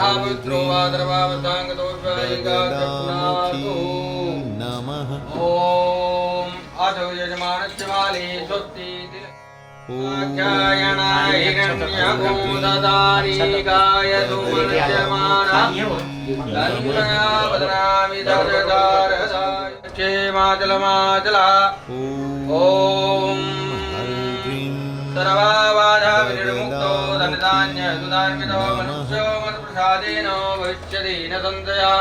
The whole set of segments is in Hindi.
महापुत्रो वादरवावतांगदोषायिकाकृष्णातो नमः। ओम अथो यजमानस्य माले स्वस्ति आख्यायनाय हिरण्यभूतधारिकाय सुमनस्यमाना तन्मया वदनामि दर्शदारदाय क्षेमाचलमाचला ओम सर्वाबाधा विनिर्मुक्तो धनधान्य सुधान्वितो मनुष्यो मत्प्रसादेन भविष्यति न संशया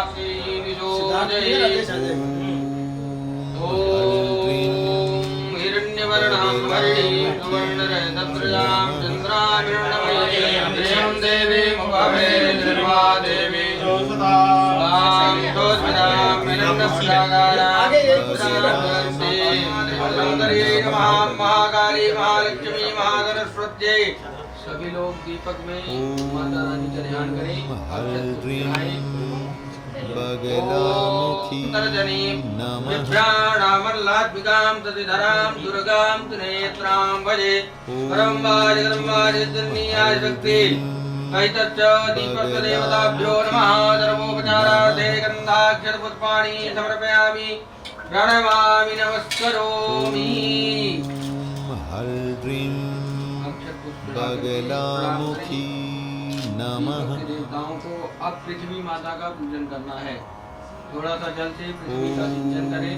हिरण्यवर्णां हरिणीं सुवर्णरजतप्रजां चन्द्रामिर्णमयीं देवीं भवे निर्मा देवी महाकाली महालक्ष्मी महासरस्वती। सभी लोग दीपक में माता रानी का ध्यान करें। बगलामुखी नमः। तदिधरां दुर्गां त्रिनेत्रां भजे परम्बाजगदम्बाजन्याशक्ति ऐतच्च दीपस्वदेवताभ्यो नमः। सर्वोपचारार्थे गन्धाक्षरपुष्पाणि समर्पयामि प्रणमामि नमस्करोमि। बगलामुखी नमः। देवताओं को अब पृथ्वी माता का पूजन करना है। थोड़ा सा जल से पृथ्वी का सिंचन करें।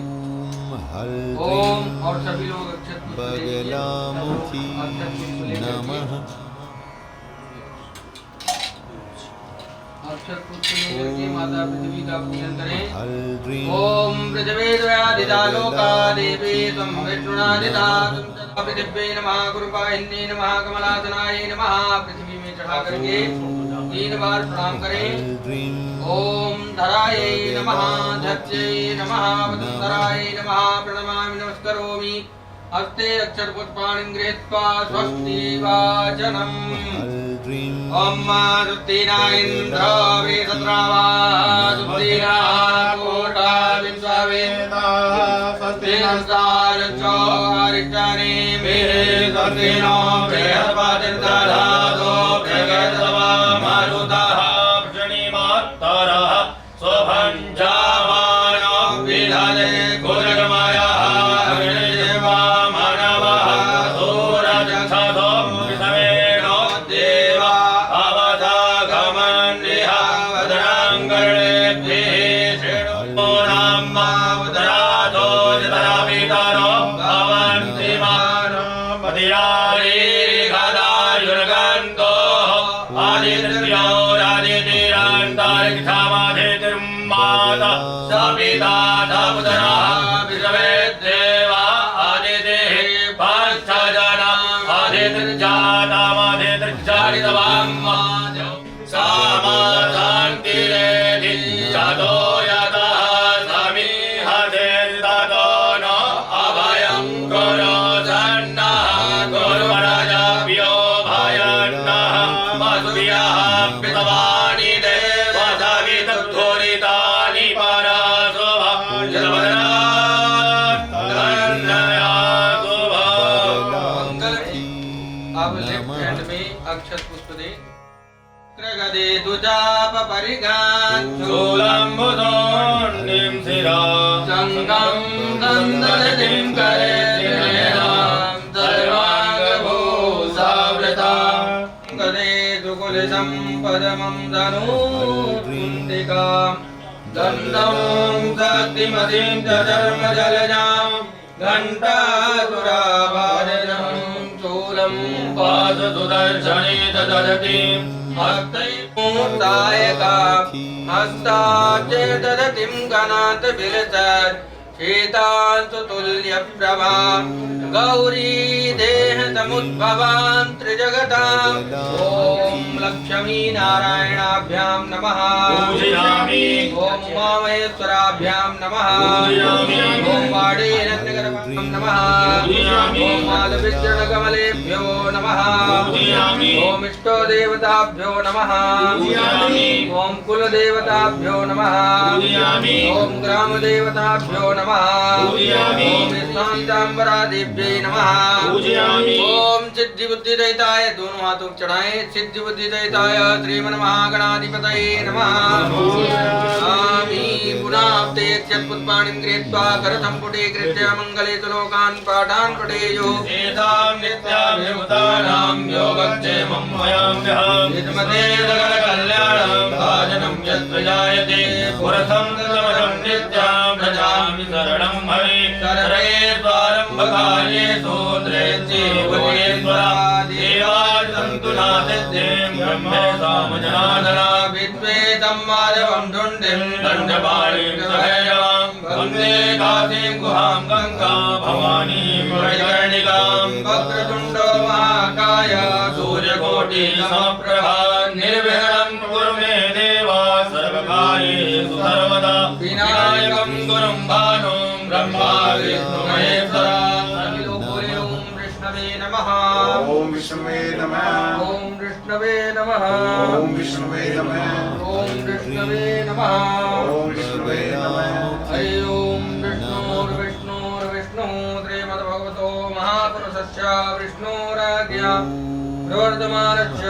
ओम और सभी लोग अक्षत पुष्प बगलामुखी नमः। अक्षत पुष्प लेकर के माता पृथ्वी का पूजन करें। ओम पृथ्वी द्वयादिता लोका देवी त्वं विष्णुनादिता पृथिव्यै नमः गुरुपाहिन्यै नमः कमलासनाय नमः। पृथ्वी में चढ़ा करके 3 बार प्रणाम करें। ओम धरायै नमः धत्यै नमः वसुन्धरायै नमः प्रणमामि नमस्करोमि। हस्ते अक्षर पुष्पाणि गृहीत्वा स्वस्ति वाचनम्। ओम सुत्तिना इन्द्र वेदद्रावा सुत्तिना कोटा विश्ववेदा स्वस्ति नस्तारचो हरिष्टानि मेरे स्वस्तिनो बृहस्पतिर्दधातो बृहस्पतिर्वा मारुतः वृषणिमात्तरः स्वभञ्जामानो विदधे गुरुर्मयः हरिदेवा मानवः सूरजक्षतो विषमेणो देवा अवतागमन्यः वदनाङ्गणेभ्यः शृणु नाम्मा उदरातो जतरापितरो भवन्ति मानो मदिरारीरिघदायुर्गन्तो आदित्यो रादितिरान्तरिक्षामाधितिर्माता सपिता सपुत्रः विश्वे देवा आदितिः पञ्चजना आदितिर्जातमादितिर्जातितवाम्मा सामाशान्तिरेधि चतो यतः समीहतेर्ततो न अभयं कुरु सन्नः गुरुवरजभ्यो भयन्नः मधुर्यः पितवानि देवसवितुरितानि अब लेफ्ट हैंड में अक्षत पुष्प दे। क्रगदे दुजाप परिगान शूलम्बुदोन्निं शिरा संगं दन्ददिं करे त्रिनेत्रां सर्वाङ्गभूषावृतां गदे दुकुलसम्पदमं धनुर्कुण्डिकां दन्दं शक्तिमतीं च धर्मजलजां घण्टासुराभाजनं शूलं पाशसुदर्शने ददतीं हस्तैर्मूर्धायका हस्ताच्च ददतीं गणात् विलसत् शीतांशुतुल्यप्रभा गौरी देहसमुद्भवां त्रिजगतां। ॐ लक्ष्मी नारायणाभ्यां नमः। ॐ उमामहेश्वराभ्यां नमः। ॐ वाणी रत्नगर्भा नमः। ओम माधविचरणकमलेभ्यो नमः। ओम इष्टदेवताभ्यो नमः। ओम कुलदेवताभ्यो नमः। ओम ग्रामदेवताभ्यो नमः। ओम शांतांबरादेव्यै नमः। ओम सिद्धिबुद्धिदयिताय दोनों हाथों चढ़ाएं। सिद्धिबुद्धिदयिताय श्रीमन्महागणाधिपतये नमः। आमी पुनाप्ते क्षत्पुष्पाणिं कृत्वा करसम्पुटे कृत्य मङ्गले च लोकान् पाठान् पठेयुः। एतां नित्याभियुक्तानां योगक्षेमं वयाम्यहम्। विद्मते सकलकल्याणं भाजनं यत्र जायते पुरतं तमनं नित्यां भजामि शरणं हरे। सर्वे द्वारम्भकार्ये सूत्रेत्येवतेश्वरा देवाय सन्तु नासिद्धिं ब्रह्मे सामजनादना। विद्वेदं माधवं धुण्डिं दण्डपाणिं सभैरवां वन्दे काशीं गुहां गङ्गां भवानीं मणिकर्णिकां। वक्रतुण्डो महाकाय सूर्यकोटिसमप्रभा निर्विघ्नं कुरु मे देव सर्वकार्येषु सर्वदा। विनायकं गुरुं भानुं ब्रह्मा विष्णु महेश्वरा। ओम विष्णवे नमः। ओम विष्णवे नमः। ओम विष्णवे नमः। ओम विष्णवे नमः। ओम विष्णवे नमः। ओम विष्णवे नमः। हरि ओम विष्णुर्विष्णुर्विष्णु श्रीमद्भगवतो महापुरुषस्य विष्णुराज्ञा प्रवर्तमानस्य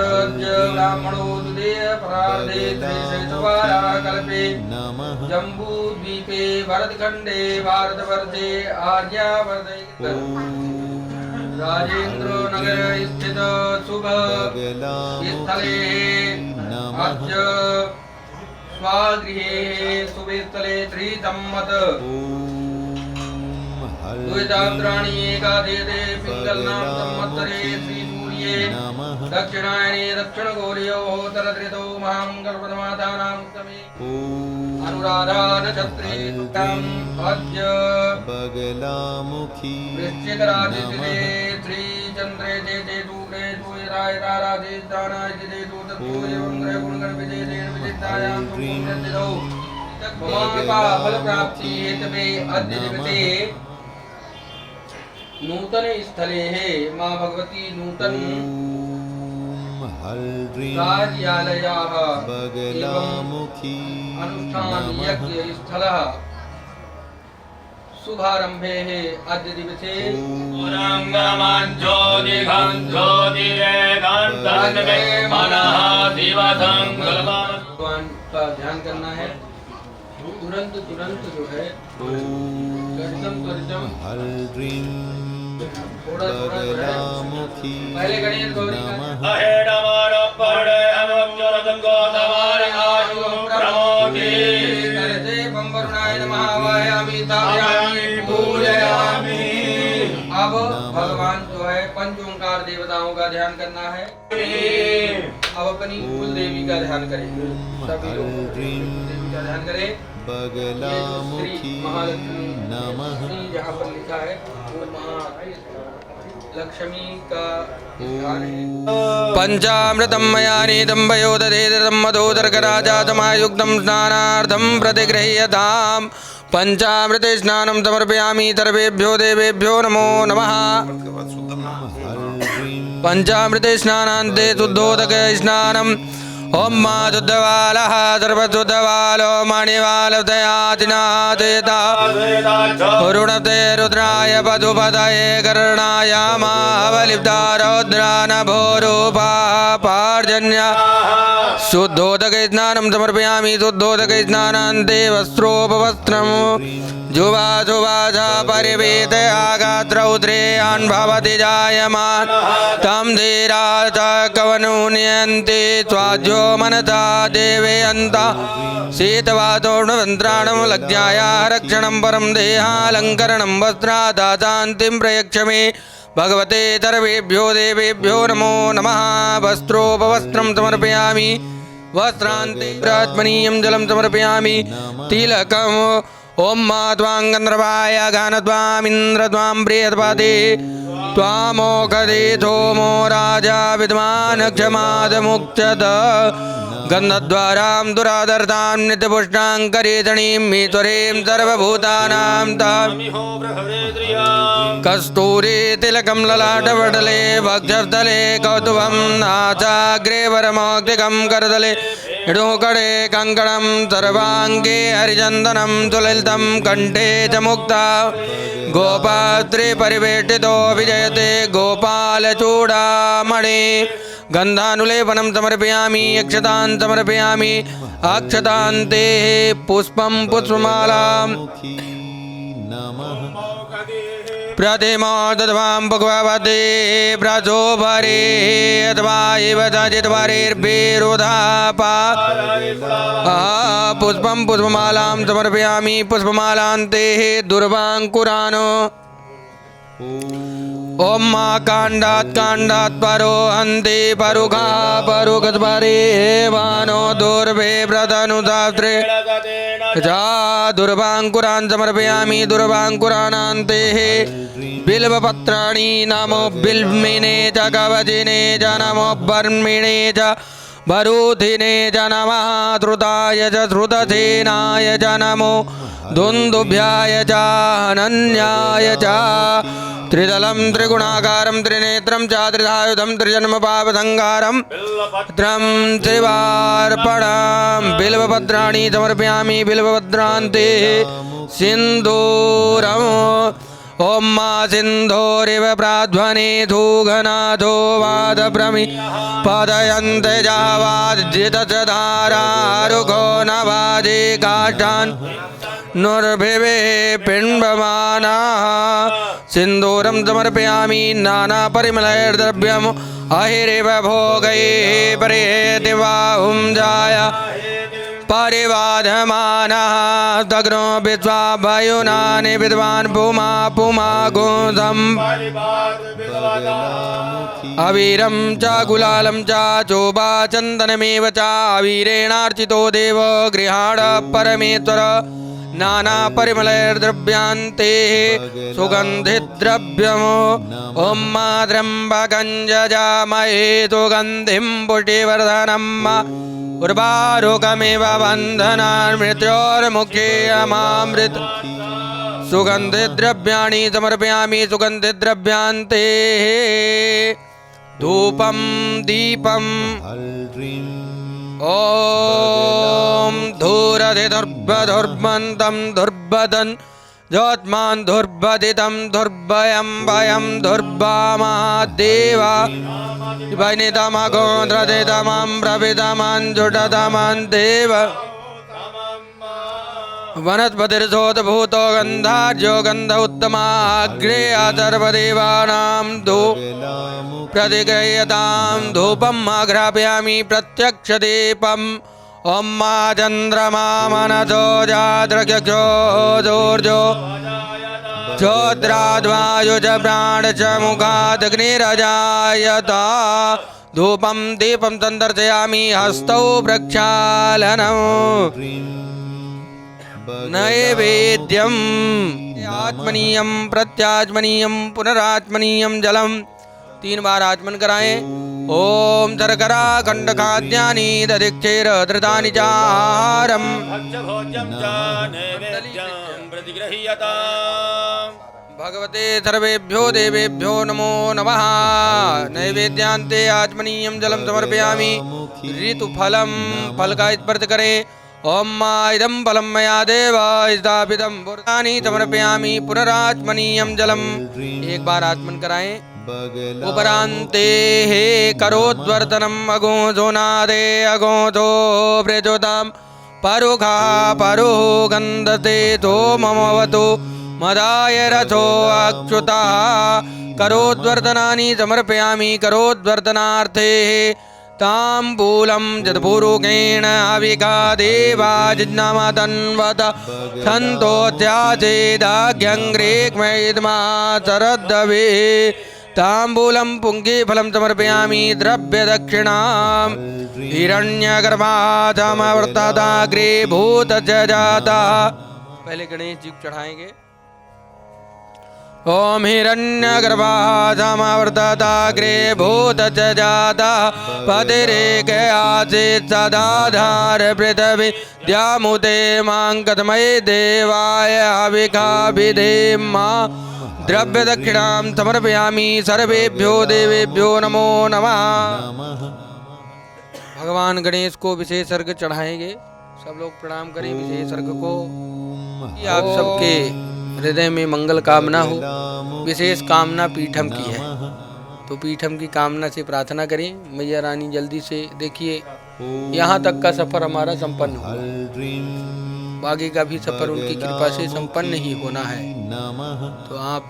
ब्राह्मणो द्वितीय परार्धे त्रिशतवारा कल्पे नमः। जम्बूद्वीपे भरतखण्डे भारतवर्षे आर्यावर्ते राजेंद्र नगर स्थित शुभ स्थले अद्य स्वगृहे शुभस्थले त्रिसम्मत द्विजात्राणि एकादशे पिङ्गलनाम संवत्सरे श्रीसूर्ये दक्षिणायने दक्षिणगौर्योत्तरऋतौ महामङ्गलप्रदमातानां उत्तमे अनुराधा नक्षत्रे अद्य बगलामुखी वृश्चिक राशि श्रीचन्द्रे जेते दूरे सूर्यराय ताराधि दानाय जिते दूतत्तो एवं ग्रह गुणगण विजयेन विजितायां सुपुण्यतिथौ ममापा फलप्राप्ति हेतवे अद्य दिवसे नूतन स्थले है माँ भगवती नूतन कार्यालयाः बगलामुखी अनुष्ठान यज्ञ स्थलः शुभारंभे है अद्य दिवसे पुरंगमं ज्योतिरेकान्तन्मे मनः दिवसं कल्पं। भगवान का ध्यान करना है। तुरंत तुरंत जो है कर्तम कर्तम थोड़ा थोड़ा बगलामुखी पहले गणेश गौरी का नमः। अहेडमानो परडे अवज्जरदंगो तवारे आशु प्रमोदि करते बंबरुणाय नमः वायामि तापयामि पूजयामि। अब भगवान जो है पंच ओंकार देवताओं का ध्यान करना है। अब अपनी कुल देवी का ध्यान करेंगे। सभी लोग देवी का ध्यान करें। बगलामुखी नमः। जहाँ पर लिखा है वो महालक्ष्मी का ध्यान है। पंचामृतं मया नीतं वयोदधेतं मधोदर्कराजातमायुक्तं स्नानार्थं प्रतिगृह्यताम्। पंचामृते स्नानं समर्पयामि सर्वेभ्यो देवेभ्यो नमो नमः। पंचामृते स्नानान्ते शुद्धोदक स्नानम्। ओम माँ शुद्धवालः सर्वशुद्धवालो मणिवालदयातिनाथेता रुणते रुद्राय पशुपतये कर्णाय महाबलिप्तारौद्रानभोरूपाः पार्जन्य शुद्धोदक स्नानं समर्पयामि। शुद्धोदक स्नानान्ते वस्त्रोपवस्त्रम् जुवाजुवाज परिवेत आगात्रौद्रेयान् भवति जायमान् तं धीराच कवनुन्यन्ति स्वाज्यो मनसा देवयन्ता शीतवातोर्णवन्त्राणं लज्जाया रक्षणं परं देहालङ्करणं वस्त्रादातान्तिं प्रयच्छ मे। भगवते सर्वेभ्यो देवेभ्यो नमो नमः। वस्त्रोपवस्त्रं समर्पयामि। वस्त्रान्ते प्रात्मनीयं जलं समर्पयामि। तिलकम् ओम मा त्वां गन्धर्वाय गान त्वामिन्द्र त्वां प्रियपदे त्वामोकदे थोमो राजा विद्वान् क्षमाद मुक्त्यत गन्धद्वारां दुरादर्तां नित्यपुष्टां करेतणीं ईश्वरीं सर्वभूतानां तां कस्तूरी तिलकं ललाटपटले वक्षस्थले कौतुभं नासाग्रे वरमौक्तिकं करतले इडोकड़े कंकणं सर्वांगे हरिचन्दनं सुललितं कंठे च मुक्ता गोपात्रे परिवेष्टितो विजयते गोपालचूडामणि गन्धानुलेपनं समर्पयामि अक्षतां समर्पयामि अक्षतान्ते पुष्पं पुष्पमालां प्रतिमो दद्वां भगवते प्रचोभरे अथवा एव तजिद्वरेर्भिरुधापा पुष्पं पुष्पमालां समर्पयामि पुष्पमालान्ते दुर्वाङ्कुरान् ओम कांडात कांडात परो हन्ति परुखा परुखत्परे वानो दुर्भे व्रतनुदात्रे जा दुर्वाङ्कुरान् समर्पयामि दुर्वाङ्कुराणान्ते बिल्वपत्राणि नमो बिल्मिने च कवचिने च नमो बर्मिणे च वरुधिने च नमः श्रुताय च श्रुतसेनाय च नमो दुन्दुभ्याय च अनन्याय च त्रिदलं त्रिगुणाकारं त्रिनेत्रं च त्रिधायुधं त्रिजन्मपापसंहारं भद्रं त्रिवार्पणं बिल्वपत्राणि समर्पयामि बिल्वपत्रान्ते सिन्दूरम् ओम मा सिन्धोरिव प्राध्वने धूघनाथो वादप्रमि पदयन्ते जावाद्जितधारारुघो नवाजे काष्ठान् नुर्भिवे पिण्डमानाः सिन्दूरं समर्पयामि नानापरिमलैर्द्रव्यम् अहिरिव भोगैः परेति बाहुं जाय परिवाधमानः दग्नो विद्वा वायुनानि विद्वान् पुमा पुमा गोधम् अवीरं च गुलालं च चोबा चन्दनमेव च अवीरेणार्चितो देव गृहाण परमेश्वर नानापरिमलैर्द्रव्यान्ते सुगन्धिद्रव्यम् ॐ मा त्र्यम्बकं यजामहे सुगन्धिं पुष्टिवर्धनम् उर्वारुकमिव बन्धनान् मृत्योर्मुखे अमामृत सुगन्धिद्रव्याणि समर्पयामि सुगन्धिद्रव्यान्ते धूपं दीपम् ॐ धूरधिधुर्बधुर्मन्तं धुर्बदन् ज्योत्मान् धुर्बदितं धुर्भयं भयं धुर्भामहादेवा वैनितमगोन्द्रदितमं प्रवितमं जुटतमं देव वनस्पतिर्शोतभूतो गन्धार्यो गन्ध उत्तमाग्रे अथर्वदेवानां धू प्रतिगृह्यतां धूपम् आघ्रापयामि प्रत्यक्षदीपम् ॐ मा चन्द्रमा मनसो जाद्रक्षोर्जो चोद्राद्वायु च प्राण च मुखादग्निरजायता धूपं दीपं सन्दर्शयामि हस्तौ प्रक्षालनम् नैवेद्यम् आत्मनीयं प्रत्यात्मनीयं पुनरात्मनीयं जलम् 3 बार आचमन कराएं। ओम शर्करा खंडखाद्यानि दधिक्षेर धृतानि चाहारम् भगवते सर्वेभ्यो देवेभ्यो नमो नमः। नैवेद्यान्ते आचमनीयं जलं समर्पयामि। ऋतुफलं फल का स्पर्श करें। ओम मा इदं फलं मया देव स्थापितं पुराणि समर्पयामि। पुनराचमनीयं जलम् 1 बार आचमन कराएं। उपरान्ते हे करोद्वर्तनम् अगोचो नादे अगोचो प्रचोदां परुखा परो गन्धते तो ममवतु मदाय रथो अच्युतः। करोद्वर्तनानि समर्पयामि। करोद्वर्तनार्थे ताम्बूलं जतपूरुकेण अविका देवा जिज्ञामतन्वत सन्तोत्याचेदाग्यङ्ग्रेक्मैद्मा शरद्दवे। ताम्बूलं पुङ्गीफलं समर्पयामि। द्रव्यदक्षिणां हिरण्यगर्भाधमवर्तदाग्रे भूतस्य जातः। पहले गणेश जी को चढ़ाएंगे। ओम हिरण्यगर्भाः समवर्तताग्रे भूत च जाता पतिरेक आसीत् सदाधार पृथ्वी द्यामुते मां कथमये देवाय हविकाभिधेम द्रव्य दक्षिणां समर्पयामि सर्वेभ्यो देवेभ्यो नमो नमः। भगवान गणेश को विशेष अर्घ चढ़ाएंगे। सब लोग प्रणाम करें विशेष अर्घ को। कि आप सबके हृदय में मंगल कामना हो। विशेष कामना पीठम की है, तो पीठम की कामना से प्रार्थना करें। मैया रानी जल्दी से देखिए यहाँ तक का सफर हमारा संपन्न हुआ, बाकी का भी सफर उनकी कृपा से संपन्न ही होना है। तो आप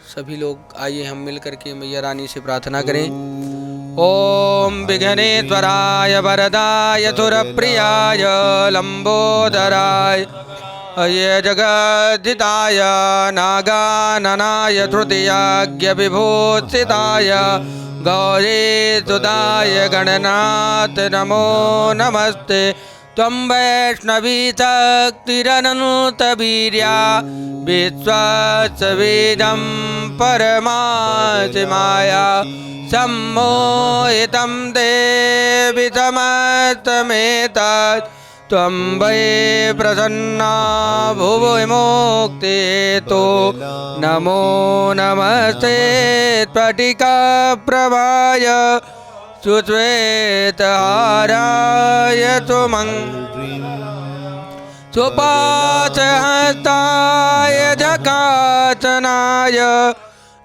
सभी लोग आइए हम मिल करके मैया रानी से प्रार्थना करें। ओम विघ्नेश्वराय वरदाय सुरप्रियाय लंबोदराय ये जगद्धिताय नागाननाय तृतीयाज्ञ विभूषिताय गौरीसुताय गणनाथ नमो नमस्ते। त्वं वैष्णवी शक्तिरनन्तवीर्या विश्वासवेदं परमात्माया सम्मोहितं देवि समस्तमेतत् त्वं वै प्रसन्ना भुवि मुक्ते तो नमो नमस्ते स्फटिकाप्रभाय सुश्वेतहाराय सुपाशहस्ताय जकाचनाय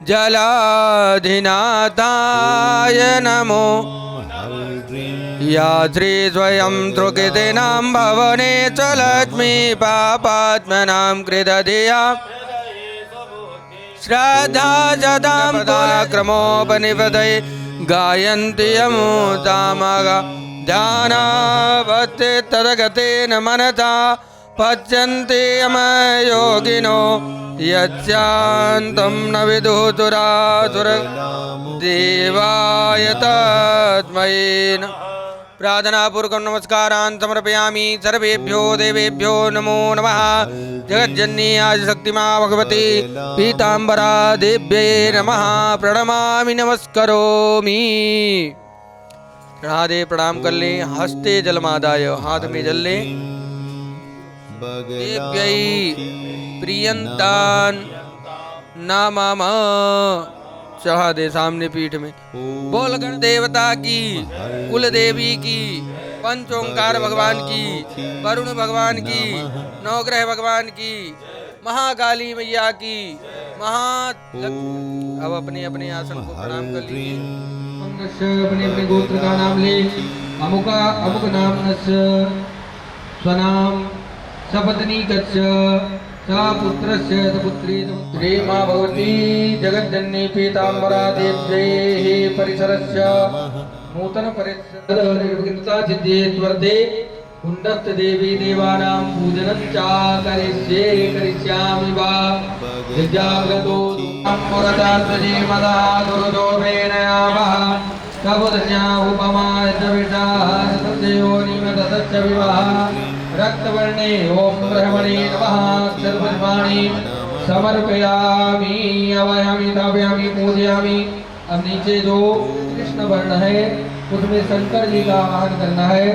जलाधिनाथाय नमो। या श्री स्वयं त्रुकितेनां भवने च लक्ष्मी पापात्मनां कृतधिया श्रद्धा सदां पराक्रमोपनिषदे गायन्ति यमुतामगा ध्यानावस्थित तद्गतेन मनसा पश्यन्ति यमयोगिनो यस्यान्तं न विदुः देवाय तस्मै नमः। प्रार्थनापूर्वकं नमस्कारान् समर्पयामि सर्वेभ्यो देवेभ्यो नमो नमः। जगज्जननी आदिशक्तिमा भगवती पीताम्बरा देव्यै नमः प्रणमामि नमस्करोमि। चढ़ा दे प्रणाम कर लें। हस्ते जलमादाय हाथ में जल लें। देव्यै प्रियंतान नमः चढ़ा दे सामने पीठ में। बोल गण देवता की, कुल देवी की, पंच ओंकार भगवान की, वरुण भगवान की, नवग्रह भगवान की, महाकाली मैया की, अब अपने अपने आसन को प्रणाम कर लीजिए। अपने अपने गोत्र का नाम ले। अमुका अमुक नाम स्वनाम सपत्नी कच्छ सा पुत्रस्य पुत्री श्री मां भगवती जगज्जननी पीताम्बरा देव्यै परिसरस्य नूतन परिसरता सिद्धेश्वरते कुण्डस्थ देवी देवानां पूजनं च करिष्यामि वा विद्यागतो अम्बरतात्मजे मदा दुर्दोषेण यावः तबुधन्या उपमा जविषाः सत्योनिमतस्य विवाह रक्तवर्णे ओम ब्रह्मणे नमः सर्वस्वाणी समर्पयामि अवयामि दावयामि पूजयामि। अब नीचे जो कृष्ण वर्ण है उसमें शंकर जी का आवाहन करना है।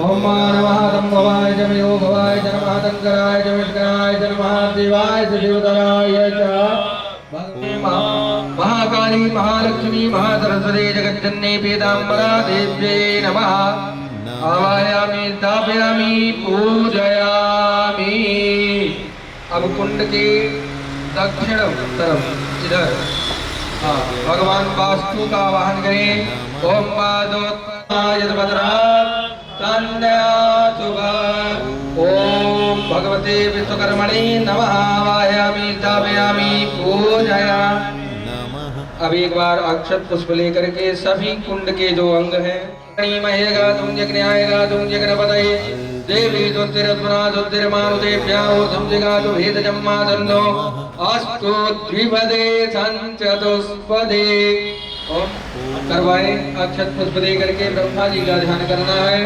ओम नमः तंभवाय जमयो भवाय नमः शंकराय जमस्कराय नमः देवाय देवतराय च महाकाली महालक्ष्मी महासरस्वती जगज्जननी पीताम्बरा देव्यै नमः। आवायामि दापयामि पूजयामि। अब कुंड के दक्षिण तरफ इधर भगवान वास्तु का आवाहन करें। ओम ओम भगवते विश्वकर्मणे नमः। आवायामि दापयामि पूजयामि। अब एक बार अक्षत पुष्प लेकर के सभी कुंड के जो अंग हैं महेगा तुम यज्ञायगा तुम यज्ञपतये देवी ज्योतिरत्मना ज्योतिर्मानुदेभ्यः ऊर्ध्वं जगातु भेदजम्मा दन्नो अस्तु द्विपदे संचतुष्पदे। ओम करवाए अक्षत पुष्प दे करके ब्रह्मा जी का ध्यान करना है।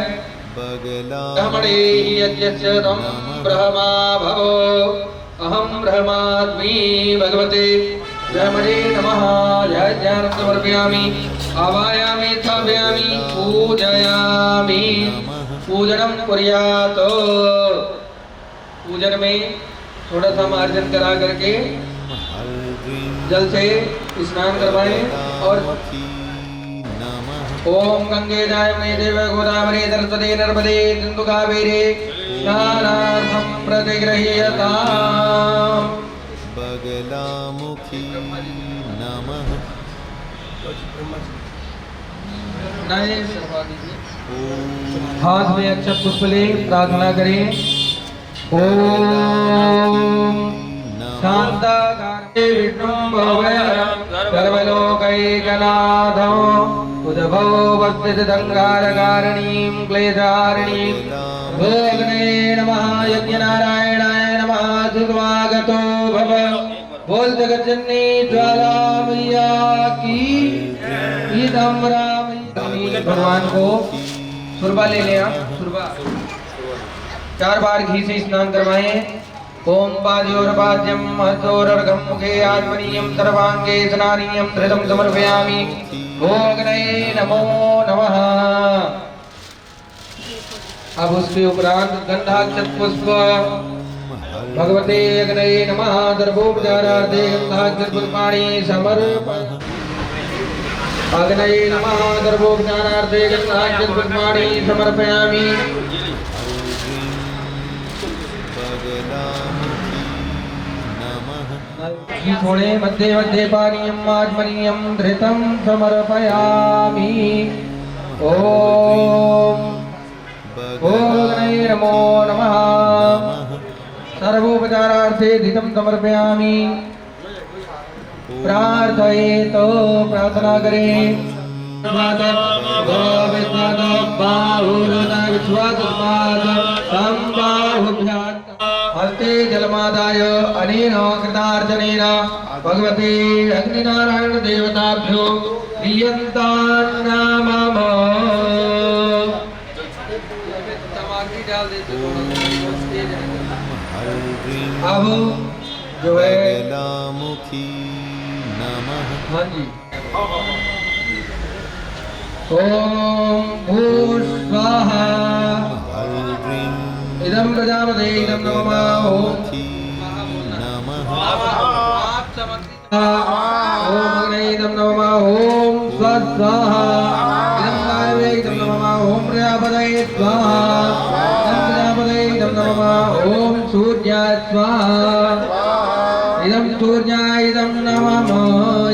ब्रह्मणे यज्ञस्य तं ब्रह्मा भवो अहम ब्रह्मास्मि भगवते ब्रह्मणे नमः ध्यानं समर्पयामि आवाहयामि स्थापयामि पूजयामि पूजनम कुर्यात्। पूजन में थोड़ा सा मार्जन करा करके जल से स्नान करवाएं और ओम गंगे जायमने देव गोदावरी सरस्वती नर्मदे सिंधु कावेरी स्नानार्थं प्रतिगृह्यताम्। बगलामुखी नमः। हाथ में अक्षत पुष्प ले प्रार्थना करें। ओम शांताकारं विष्णुं भवय सर्वलोकैकनाथं उद्भववस्थितदङ्गारकारणीं क्लेशारणीं भोगने नमः यज्ञनारायणाय नमः सुस्वागतो भव। बोल जगज्जननी ज्वाला मैया की पीताम्बरा मैया। भगवान को सुरबा ले ले आप सुरबा 4 बार घी से स्नान करवाएं। ओम पाद्योर्पाद्यम महतोरर्घम मुखे आत्मनीयम सर्वांगे स्नानीयम धृतम समर्पयामि भोगनये नमो नमः। अब उसके उपरांत गंधाक्षत पुष्प भगवते अग्नये नमः दर्भोपचारार्थे गंधाक्षत पुष्पाणि समर्पयामि। अग्नये नमः दर्भोपचारार्थे गंधाक्षत पुष्पाणि समर्पयामि। थोड़े मध्ये मध्ये पानीयम आत्मनीयम धृतम समर्पयामि। ओम भोगनये नमो नमः सर्वोपचारार्थे धृतम समर्पयामि। प्रार्थयेत प्रार्थना करें। हस्ते जलमादाय अनेन कृतार्जनेन भगवते अग्निनारायण देवताभ्यो प्रियन्तान्नामः। अब जो है बगलामुखी नमः। हाँ जी ओम भूस्वाहा इदं प्रजापते इदं नमः। ओम अग्ने इदं नमः। ओम स्वाहा इदं वायवे इदं नमः। ओम प्रजापते स्वाहा इदं प्रजापते इदं नमः। ओम सूर्याय स्वाहा इदं सूर्याय इदं नमः।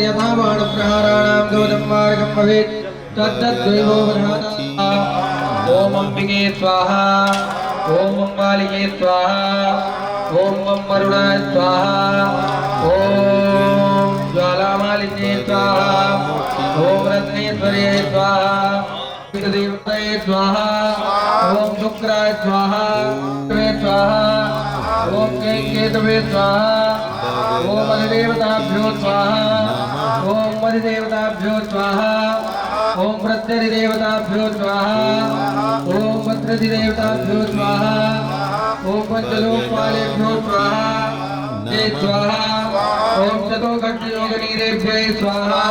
यथा बाणप्रहाराणां गौतम मार्गं भवेत् तद्दद्वैवो वधाता। ओम अंबिके स्वाहा ओम अंबालिके स्वाहा ओम वरुणाय स्वाहा ओम ज्वालामालिन्ये स्वाहा ओम रत्नेश्वर्ये स्वाहा देवताय स्वाहा ओम शुक्राय स्वाहा ओम केतवे स्वाहा ओम अधिदेवताभ्यो स्वाहा ओम अधिदेवताभ्यो स्वाहा ओम प्रत्यधिदेवताभ्यो स्वाहा ओम भद्रधिदेवताभ्यो स्वाहा ओम पंचलोकपालेभ्यो स्वाहा जय स्वाहा ओम चतुर्घटयोगिनीदेभ्ये स्वाहा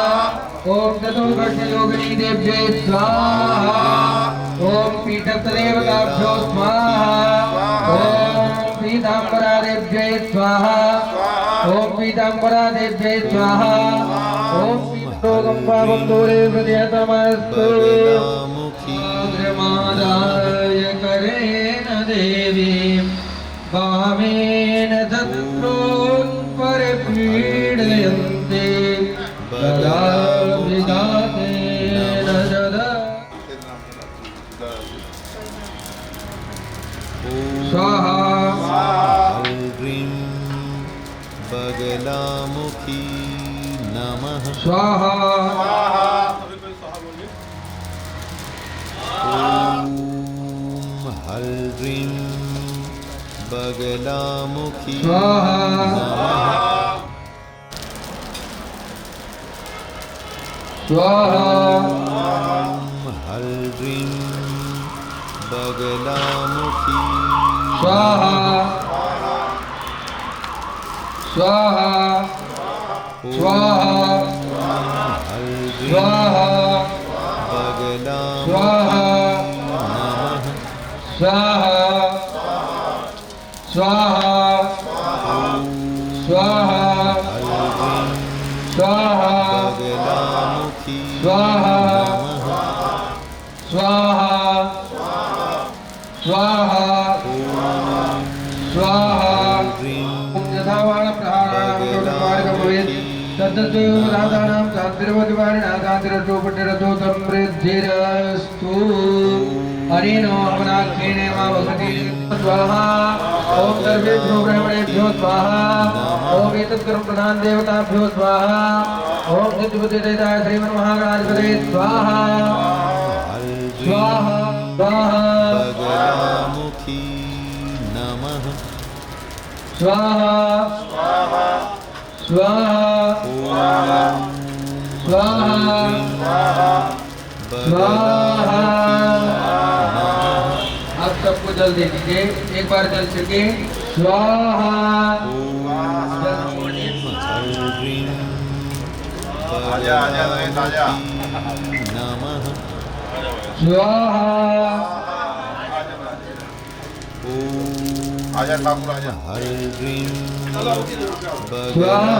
ओम चतुर्घटयोगिनीदेभ्ये स्वाहा ओम पीठस्थदेवताभ्यो स्वाहा ओम पीताम्बरादेभ्ये स्वाहा ओम पीताम्बरादेभ्ये स्वाहा ओम रोगं पापं दूरे प्रदयतमस्तु। अग्रमादाय करेण देवी वामेन शत्रून् परिपीडयन्ति तदा विधातेन सदा। स्वाहा ह्रीं बगलामुखी नमः। स्वाहा ॐ ह्रीं बगलामुखी स्वाहा स्वाहा ह्रीं बगलामुखी स्वाहा स्वाहा स्वाहा स्वाहा स्वाहा स्वाहा स्वाहा स्वाहा स्वाहा स्वाहा स्वाहा स्वाहा स्वाहा यथावाण प्रहाराणां तद्दत्तो राधानां शान्तिर्वद्वारिणां शान्तिरस्तु समृद्धिरस्तु हरिणो अवनाक्षेण मा वसति स्वाहा ओम सर्वेभ्यो ब्राह्मणेभ्यो स्वाहा ओम एतत्कर्म प्रधान देवताभ्यो स्वाहा ओम सिद्धिबुद्धिदाय श्रीमन्महागणाधिपते स्वाहा स्वाहा स्वाहा बगलामुखी नमः स्वाहा स्वाहा स्वाहा स्वाहा। आप सबको जल दे दीजिए, एक बार जल छिड़के स्वाहा। आजा आजा नयन आजा नमः स्वाहा आजा ठाकुर आजा हर ह्रीं स्वाहा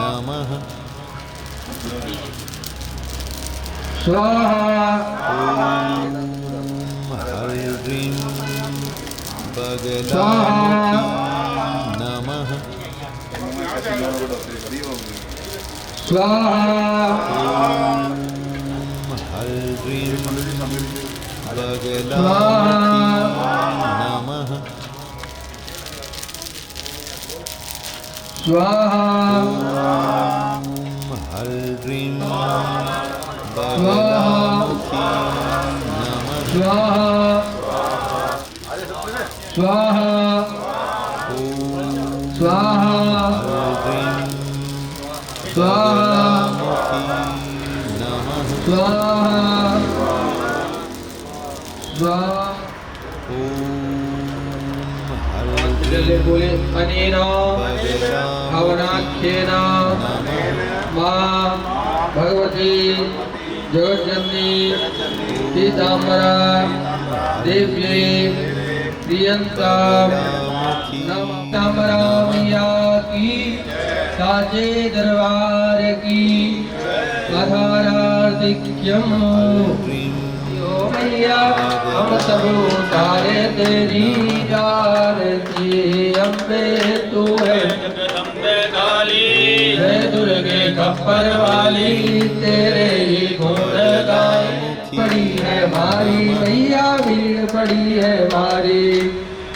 नमः स्वाहा हर ह्रीं स्वाहा नमः स्वाहा हर ह्रीं नमः स्वाहा हर ह्रीं स्वाहा नमः स्वाहा स्वाहा स्वाहा स्वाहा स्वाहा स्वाहा। बोले अनेन हवनाख्येन मां भगवती जगज्जननी पीताम्बरा देव्यै प्रियंतां नमः मैया की साचे दरबार की आधारार्थिक्यम मैया हम सब तारे तेरी आरती अम्बे तू है जगदम्बे काली जय दुर्गे खप्पर वाली तेरे ही गुण गाए पड़ी है मारी मैया भीड़ पड़ी है मारी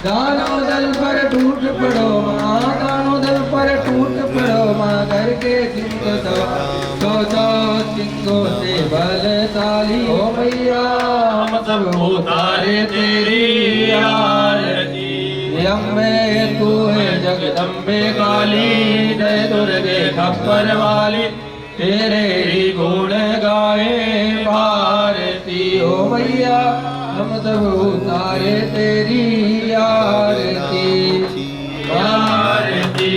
दानों दल पर टूट पड़ो माँ दानों दल पर टूट पड़ो माँ करके सिंह तो सिंहों से बल ताली हो मैया हम सब उतारे तेरी आरती अम्बे तू है जगदम्बे काली जय दुर्गे खप्पर वाली तेरे ही गुण गाए भारती हो मैया हम सब उतारे तेरी आरती आरती।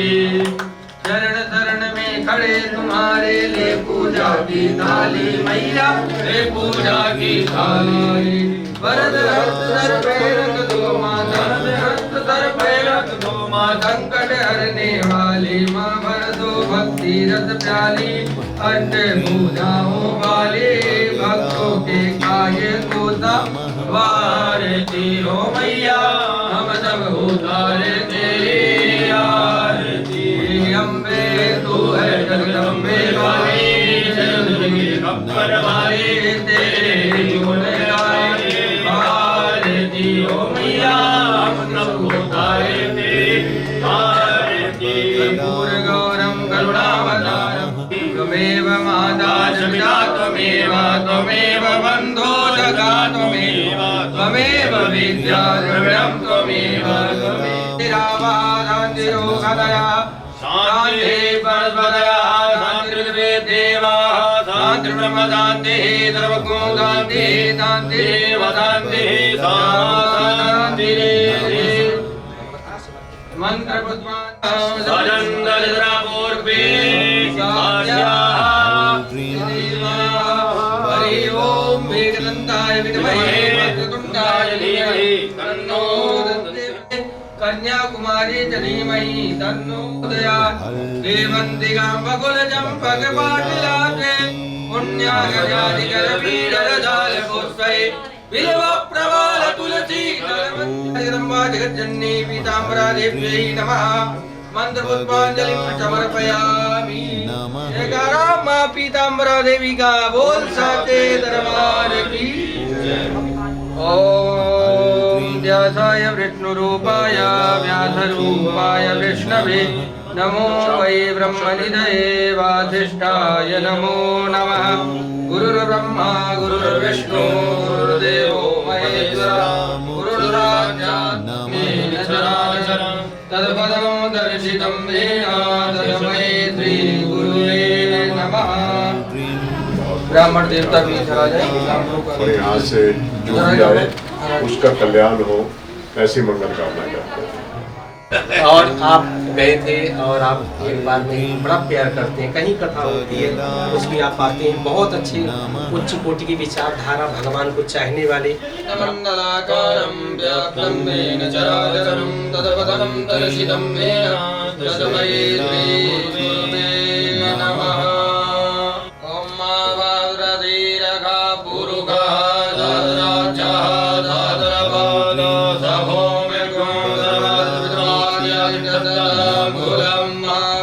चरण शरण में खड़े तुम्हारे ले पूजा की थाली मैया ले पूजा की थाली वरद हस्त सर पे रख दो माँ वरद हस्त सर पे रख दो माँ संकट हरने वाली माँ भर दो भक्ति रस प्याली अष्ट भुजाओं वाली भक्तों के काये को वारती हो मैया हम सब उतारे तेरी आरती अम्बे तू है जगदम्बे वाली जगदम्बे खप्पर वाली तेरे गुण गाए आरती हो मैया हम सब उतारे तेरी आरती कर्पूर गौरम करुणावतारम त्वमेव माता पिता त्वमेव बन्धो जगा त्वमेव विद्या द्रविणं त्वमेव शान्तिरोगदया शान्ति परस्परया शान्तिर्वेदेवा शान्तिर्ब्रह्म शान्तिः सर्वगुण शान्तिः शान्तिरेव शान्तिः शान्तिरेव मंत्र पुष्पान् सजन्दलिद्रापूर्वे हरि ओम वेगदन्ताय विद्महे वक्रतुण्डाय धीमहि तन्नो दन्ते कन्याकुमारी च धीमहि तन्नो उदयात् देवन्तिगाम्बकुलचम्पकपाटिलाभे पुण्यागजादिकरवीररजालपुष्पै बिल्वप्रवाल तुलसी जगदम्बा जगज्जननी पीताम्बरा देव्यै नमः मंत्रपुष्पांजलि समर्पयामि। जयकारा मां पीताम्बरा देवी का बोल साचे दरबार की। ओम व्यासाय विष्णुरूपाय व्यासरूपाय विष्णवे नमो वै ब्रह्मनिधये वासिष्ठाय नमो नमः। गुरुर्ब्रह्मा गुरुर्विष्णु गुरुर्देवो महेश्वरः गुरुर्साक्षात् तत्पदं दर्शितं येन तस्मै श्री गुरुवे नमः। ब्राह्मण देवता भी चला जाए और यहाँ से जो भी आए उसका कल्याण हो, ऐसी मंगल कामना करते हैं। और आप गए थे और आप एक बार में बड़ा प्यार करते हैं, कहीं कथा होती है उसमें आप आते हैं, बहुत अच्छे उच्च कोटि की विचारधारा, भगवान को चाहने वाले। मंडलाकारं व्याप्तं येन चराचरं तत्पदं दर्शितं येन तस्मै श्री गुरुवे नमः। ॐ महाभारतीरघा पुरुषः दादराजः दादरपादो सभौम्यगुं सर्वद्विद्वाद्यादित्यसदामूलं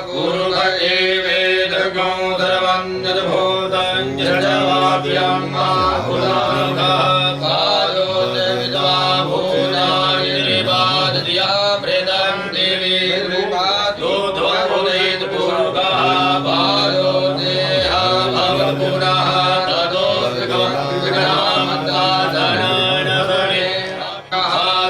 पुरुष एवेदगुं सर्वं यद्भूतं यज्जवाभ्यां माहुलाघः पादोते विद्वा भूतानि निपादया प्रेतं देवी रूपादो ध्वोदेत पुरुषः पादोते भवपुरः ततो विग्रहामदासनानवने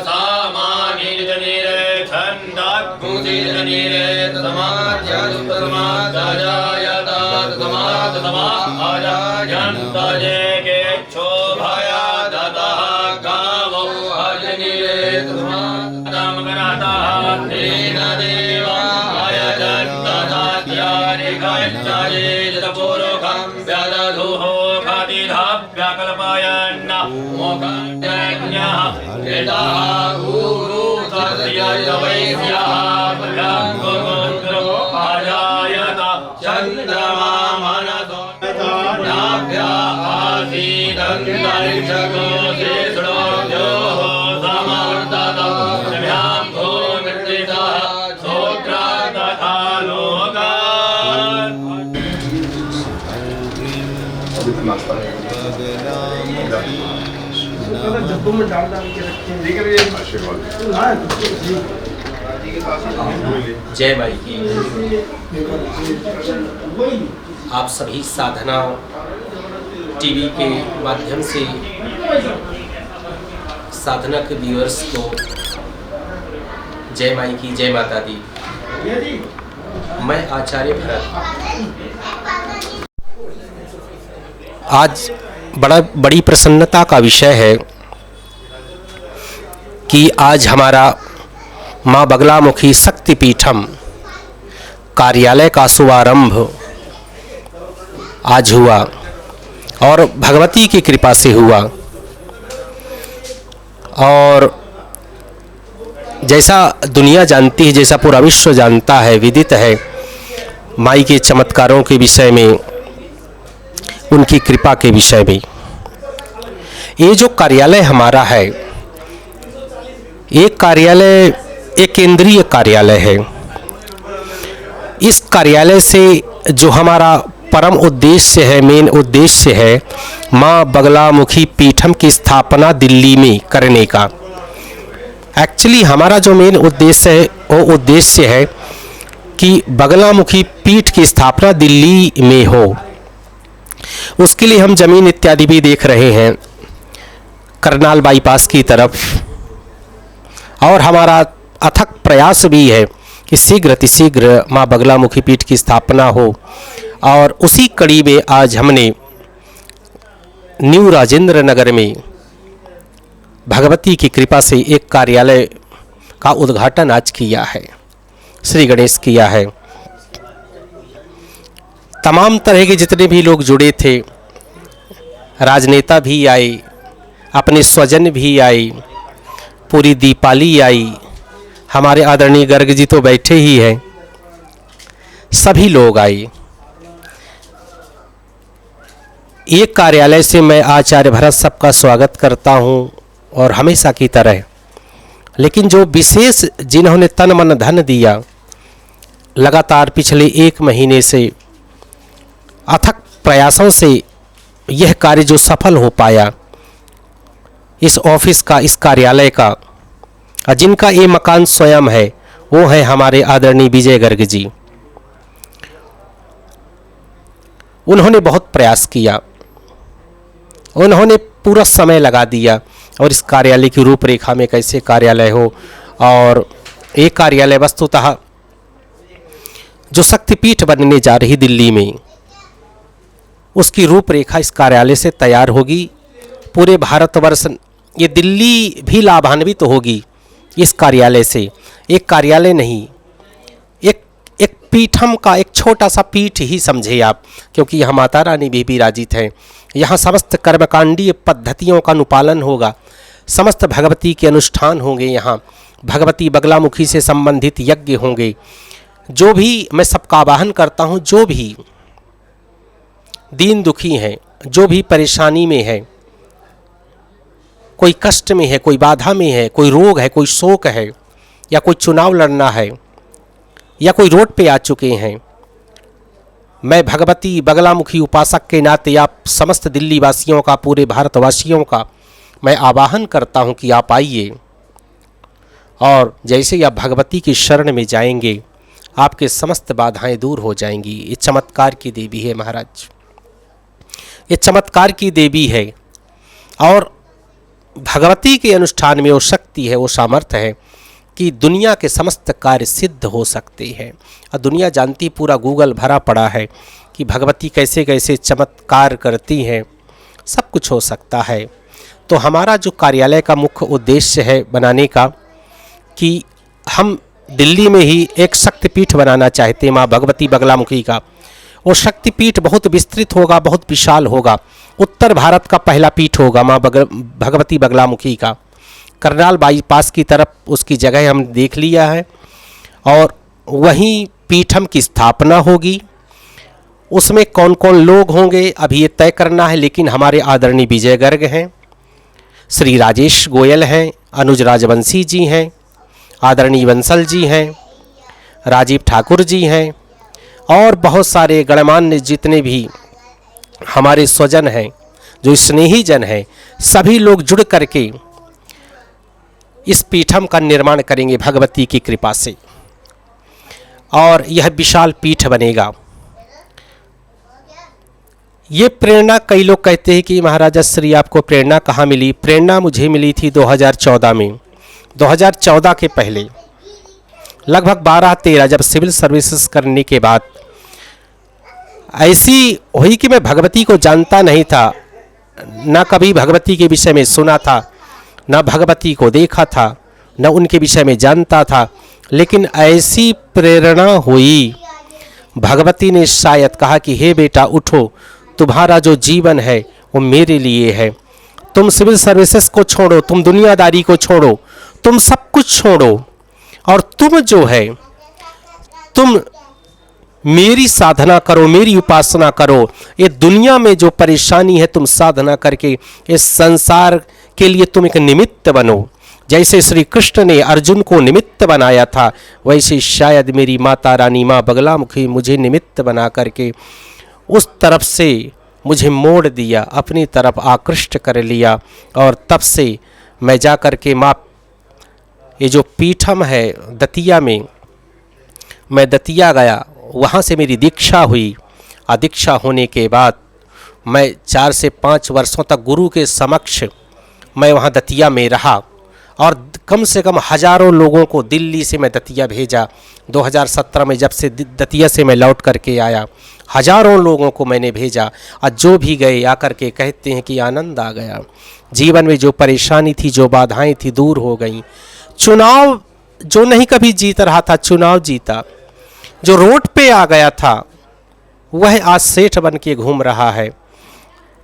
सामानिर्जनिरे छन्दाग्मुदिर्जनिरे तस्माद्याजुस्तस्माद्जायतास्तस्माद्तस्माद्जायन्तजे केच्छोभया दतः गावो हजनिरे तस्माद्मगनातः तेन देवाय जन्तदात्यानि गच्छाये जतपुरुखं व्यादधुः खातिधाभ्यकल्पयन्न मोक्षज्ञः वेदः गुरु तस्यैवैस्यः भुजङ्गुरुन्द्रो अजायत चन्द्रमा मनसो नाभ्या आसीदन्तरिक्षगो शेषणोऽभ्योः समवर्ततं भूमिर्दिशः सोत्रा तथा लोकात्। जय माई की। आप सभी साधना टीवी के माध्यम से साधना के व्यूअर्स को जय माई की, जय माता दी। मैं आचार्य भरत। आज बड़ी प्रसन्नता का विषय है कि आज हमारा माँ बगलामुखी शक्तिपीठम कार्यालय का शुभारंभ आज हुआ और भगवती की कृपा से हुआ। और जैसा दुनिया जानती है, जैसा पूरा विश्व जानता है, विदित है माई के चमत्कारों के विषय में, उनकी कृपा के विषय में। ये जो कार्यालय हमारा है, एक कार्यालय एक केंद्रीय कार्यालय है। इस कार्यालय से जो हमारा परम उद्देश्य है, मेन उद्देश्य है, माँ बगलामुखी पीठम की स्थापना दिल्ली में करने का। एक्चुअली हमारा जो मेन उद्देश्य है वो उद्देश्य है कि बगलामुखी पीठ की स्थापना दिल्ली में हो। उसके लिए हम ज़मीन इत्यादि भी देख रहे हैं करनाल बाईपास की तरफ, और हमारा अथक प्रयास भी है कि शीघ्र अतिशीघ्र माँ बगलामुखी पीठ की स्थापना हो। और उसी कड़ी में आज हमने न्यू राजेंद्र नगर में भगवती की कृपा से एक कार्यालय का उद्घाटन आज किया है। श्री गणेश किया है। तमाम तरह के जितने भी लोग जुड़े थे, राजनेता भी आए, अपने स्वजन भी आए, पूरी दीपाली आई, हमारे आदरणीय गर्ग जी तो बैठे ही हैं, सभी लोग आए। एक कार्यालय से मैं आचार्य भरत सबका स्वागत करता हूं और हमेशा की तरह, लेकिन जो विशेष जिन्होंने तन मन धन दिया, लगातार पिछले 1 महीने से अथक प्रयासों से यह कार्य जो सफल हो पाया, इस ऑफिस का, इस कार्यालय का, जिनका ये मकान स्वयं है, वो है हमारे आदरणीय विजय गर्ग जी। उन्होंने बहुत प्रयास किया, उन्होंने पूरा समय लगा दिया और इस कार्यालय की रूपरेखा में कैसे कार्यालय हो, और एक कार्यालय वस्तुतः जो शक्तिपीठ बनने जा रही दिल्ली में, उसकी रूपरेखा इस कार्यालय से तैयार होगी। पूरे भारतवर्ष, ये दिल्ली भी लाभान्वित होगी इस कार्यालय से। एक कार्यालय नहीं, एक पीठम का एक छोटा सा पीठ ही समझे आप, क्योंकि यहाँ माता रानी भी विराजित हैं। यहाँ समस्त कर्मकांडीय पद्धतियों का अनुपालन होगा, समस्त भगवती के अनुष्ठान होंगे, यहाँ भगवती बगलामुखी से संबंधित यज्ञ होंगे। जो भी, मैं सबका आवाहन करता हूँ, जो भी दीन दुखी हैं, जो भी परेशानी में है, कोई कष्ट में है, कोई बाधा में है, कोई रोग है, कोई शोक है, या कोई चुनाव लड़ना है, या कोई रोड पे आ चुके हैं, मैं भगवती बगलामुखी उपासक के नाते आप समस्त दिल्ली वासियों का, पूरे भारतवासियों का मैं आवाहन करता हूं कि आप आइए, और जैसे ही आप भगवती की शरण में जाएंगे, आपके समस्त बाधाएं दूर हो जाएंगी। ये चमत्कार की देवी है महाराज, ये चमत्कार की देवी है, और भगवती के अनुष्ठान में वो शक्ति है, वो सामर्थ्य है कि दुनिया के समस्त कार्य सिद्ध हो सकते हैं। और दुनिया जानती, पूरा गूगल भरा पड़ा है कि भगवती कैसे कैसे चमत्कार करती हैं, सब कुछ हो सकता है। तो हमारा जो कार्यालय का मुख्य उद्देश्य है बनाने का, कि हम दिल्ली में ही एक शक्तिपीठ बनाना चाहते हैं माँ भगवती बगलामुखी का। वो शक्तिपीठ बहुत विस्तृत होगा, बहुत विशाल होगा। उत्तर भारत का पहला पीठ होगा माँ भगवती बगलामुखी का। करनाल बाईपास की तरफ उसकी जगह हम देख लिया है, और वहीं पीठम की स्थापना होगी। उसमें कौन कौन लोग होंगे अभी ये तय करना है, लेकिन हमारे आदरणीय विजय गर्ग हैं, श्री राजेश गोयल हैं, अनुज राजवंशी जी हैं, आदरणीय बंसल जी हैं, राजीव ठाकुर जी हैं, और बहुत सारे गणमान्य जितने भी हमारे स्वजन हैं, जो स्नेही जन हैं, सभी लोग जुड़ करके इस पीठम का निर्माण करेंगे भगवती की कृपा से, और यह विशाल पीठ बनेगा। ये प्रेरणा, कई लोग कहते हैं कि महाराजा श्री आपको प्रेरणा कहाँ मिली? प्रेरणा मुझे मिली थी 2014 में। 2014 के पहले लगभग 12-13 जब सिविल सर्विसेज करने के बाद ऐसी हुई कि मैं भगवती को जानता नहीं था, ना कभी भगवती के विषय में सुना था, ना भगवती को देखा था, न उनके विषय में जानता था। लेकिन ऐसी प्रेरणा हुई, भगवती ने शायद कहा कि हे बेटा उठो, तुम्हारा जो जीवन है वो मेरे लिए है। तुम सिविल सर्विसेज को छोड़ो, तुम दुनियादारी को छोड़ो, तुम सब कुछ छोड़ो, और तुम जो है तुम मेरी साधना करो, मेरी उपासना करो। ये दुनिया में जो परेशानी है तुम साधना करके इस संसार के लिए तुम एक निमित्त बनो। जैसे श्री कृष्ण ने अर्जुन को निमित्त बनाया था, वैसे शायद मेरी माता रानी माँ बगलामुखी मुझे निमित्त बना करके उस तरफ से मुझे मोड़ दिया, अपनी तरफ आकृष्ट कर लिया। और तब से मैं जा कर के माँ, ये जो पीठम है दतिया में, मैं दतिया गया, वहाँ से मेरी दीक्षा हुई। दीक्षा होने के बाद मैं 4 से 5 वर्षों तक गुरु के समक्ष मैं वहाँ दतिया में रहा, और कम से कम हज़ारों लोगों को दिल्ली से मैं दतिया भेजा। 2017 में जब से दतिया से मैं लौट करके आया, हज़ारों लोगों को मैंने भेजा, और जो भी गए आकर के कहते हैं कि आनंद आ गया, जीवन में जो परेशानी थी, जो बाधाएं थी, दूर हो गई। चुनाव जो नहीं कभी जीत रहा था चुनाव जीता, जो रोड पे आ गया था वह आज सेठ बन के घूम रहा है।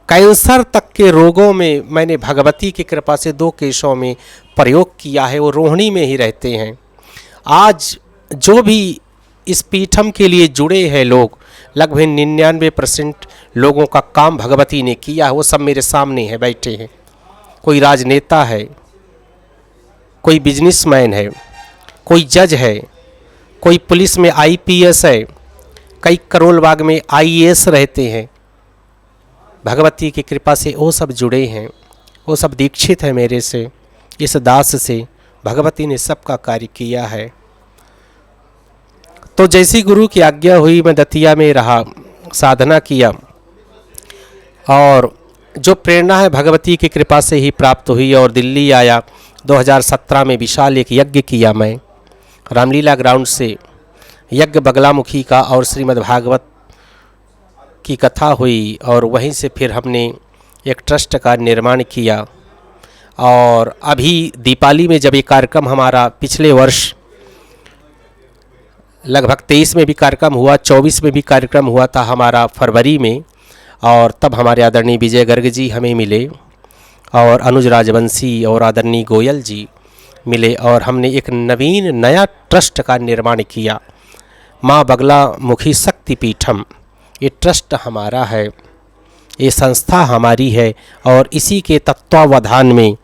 कैंसर तक के रोगों में मैंने भगवती की कृपा से 2 केसों में प्रयोग किया है, वो रोहिणी में ही रहते हैं। आज जो भी इस पीठम के लिए जुड़े हैं लोग, लगभग 99% लोगों का काम भगवती ने किया है। वो सब मेरे सामने है, बैठे हैं। कोई राजनेता है, कोई बिजनेसमैन है, कोई जज है, कोई पुलिस में IPS है, कई करोल बाग में IAS रहते हैं। भगवती की कृपा से वो सब जुड़े हैं, वो सब दीक्षित है मेरे से, इस दास से। भगवती ने सबका कार्य किया है। तो जैसी गुरु की आज्ञा हुई, मैं दतिया में रहा, साधना किया, और जो प्रेरणा है भगवती की कृपा से ही प्राप्त हुई। और दिल्ली आया 2017 में, विशाल एक यज्ञ किया मैं रामलीला ग्राउंड से। यज्ञ बगलामुखी का और श्रीमद् भागवत की कथा हुई, और वहीं से फिर हमने एक ट्रस्ट का निर्माण किया। और अभी दीपावली में जब ये कार्यक्रम हमारा पिछले वर्ष लगभग 23 में भी कार्यक्रम हुआ, 24 में भी कार्यक्रम हुआ था हमारा फरवरी में, और तब हमारे आदरणीय विजय गर्ग जी हमें मिले, और अनुज राजवंशी और आदरणीय गोयल जी मिले, और हमने एक नवीन नया ट्रस्ट का निर्माण किया, माँ बगलामुखी शक्ति पीठम। ये ट्रस्ट हमारा है, ये संस्था हमारी है, और इसी के तत्वावधान में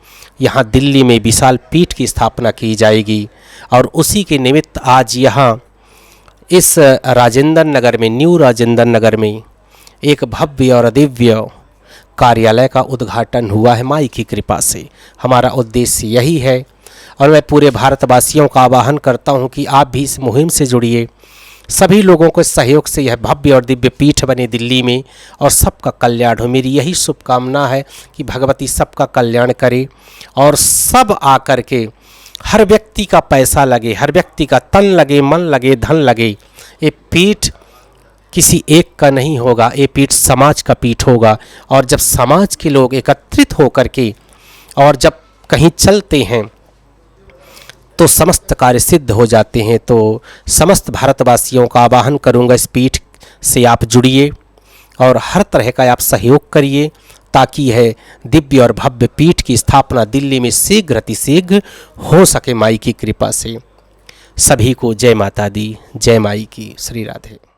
यहाँ दिल्ली में विशाल पीठ की स्थापना की जाएगी। और उसी के निमित्त आज यहाँ इस राजेंद्र नगर में, न्यू राजेंद्र नगर में एक भव्य और दिव्य कार्यालय का उद्घाटन हुआ है माई की कृपा से। हमारा उद्देश्य यही है, और मैं पूरे भारतवासियों का आह्वान करता हूं कि आप भी इस मुहिम से जुड़िए। सभी लोगों के सहयोग से यह भव्य और दिव्य पीठ बने दिल्ली में, और सबका कल्याण हो। मेरी यही शुभकामना है कि भगवती सबका कल्याण करे, और सब आकर के हर व्यक्ति का पैसा लगे, हर व्यक्ति का तन लगे, मन लगे, धन लगे। ये पीठ किसी एक का नहीं होगा, ये पीठ समाज का पीठ होगा। और जब समाज के लोग एकत्रित होकर के और जब कहीं चलते हैं तो समस्त कार्य सिद्ध हो जाते हैं। तो समस्त भारतवासियों का आह्वान करूंगा, इस पीठ से आप जुड़िए और हर तरह का आप सहयोग करिए, ताकि यह दिव्य और भव्य पीठ की स्थापना दिल्ली में शीघ्र अतिशीघ्र हो सके माई की कृपा से। सभी को जय माता दी, जय माई की। श्री राधे।